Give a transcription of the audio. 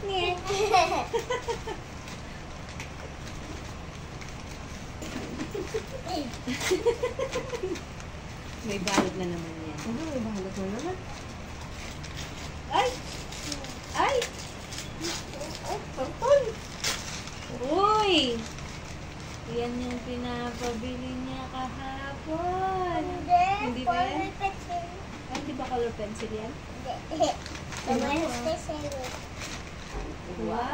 Niet. May balot na naman yan. Ano, may balot na naman. Ay! Ay! Ay, karton. Uy! Yan yung pinapabili niya kahapon. Hindi ba yan? Ay, di ba color pencil yan? Hindi. Tama yung special. Wow!